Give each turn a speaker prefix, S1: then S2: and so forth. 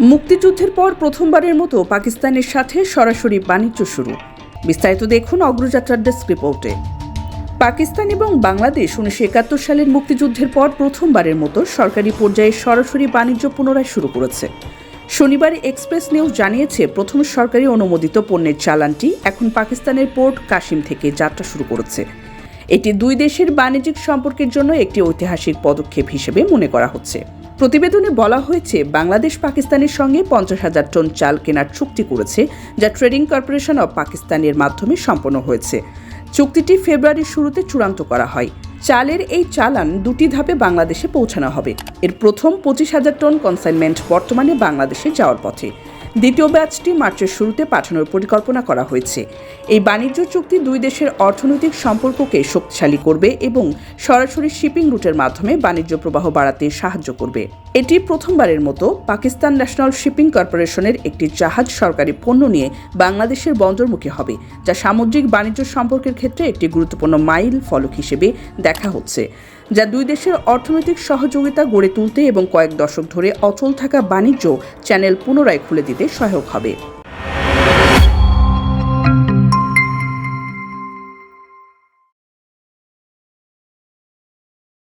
S1: মুক্তিযুদ্ধের পর প্রথমবারের মতো পাকিস্তানের সাথে সরাসরি বাণিজ্য শুরু। বিস্তারিত দেখুন অগ্রযাত্রার ডেস্ক রিপোর্টে। পাকিস্তান এবং বাংলাদেশ 1971 সালের মুক্তিযুদ্ধের পর প্রথমবারের মতো সরকারি পর্যায়ে সরাসরি বাণিজ্য পুনরায় শুরু করেছে। শনিবার এক্সপ্রেস নিউজ জানিয়েছে, প্রথম সরকারি অনুমোদিত পণ্যের চালানটি এখন পাকিস্তানের পোর্ট কাসিম থেকে যাত্রা শুরু করেছে। এটি দুই দেশের বাণিজ্যিক সম্পর্কের জন্য একটি ঐতিহাসিক পদক্ষেপ হিসেবে মনে করা হচ্ছে। প্রতিবেদনে বলা হয়েছে, বাংলাদেশ পাকিস্তানের সঙ্গে 50,000 টন চাল কেনার চুক্তি করেছে, যা ট্রেডিং কর্পোরেশন অব পাকিস্তানের মাধ্যমে সম্পন্ন হয়েছে। চুক্তিটি ফেব্রুয়ারির শুরুতে চূড়ান্ত করা হয়। চালের এই চালান দুটি ধাপে বাংলাদেশে পৌঁছানো হবে। এর প্রথম 25,000 টন কনসাইনমেন্ট বর্তমানে বাংলাদেশে যাওয়ার পথে। দ্বিতীয় ব্যাচটি মার্চের শুরুতে পাঠানোর পরিকল্পনা করা হয়েছে। এই বাণিজ্য চুক্তি দুই দেশের অর্থনৈতিক সম্পর্ককে শক্তিশালী করবে এবং সরাসরি শিপিং রুটের মাধ্যমে বাণিজ্য প্রবাহ বাড়াতে সাহায্য করবে। এটি প্রথমবারের মতো পাকিস্তান ন্যাশনাল শিপিং কর্পোরেশনের একটি জাহাজ সরকারি পণ্য নিয়ে বাংলাদেশের বন্দরমুখী হবে, যা সামুদ্রিক বাণিজ্য সম্পর্কের ক্ষেত্রে একটি গুরুত্বপূর্ণ মাইল ফলক হিসেবে দেখা হচ্ছে, যা দুই দেশের অর্থনৈতিক সহযোগিতা গড়ে তুলতে এবং কয়েক দশক ধরে অচল থাকা বাণিজ্য চ্যানেল পুনরায় খুলে দিতে সহায়ক হবে।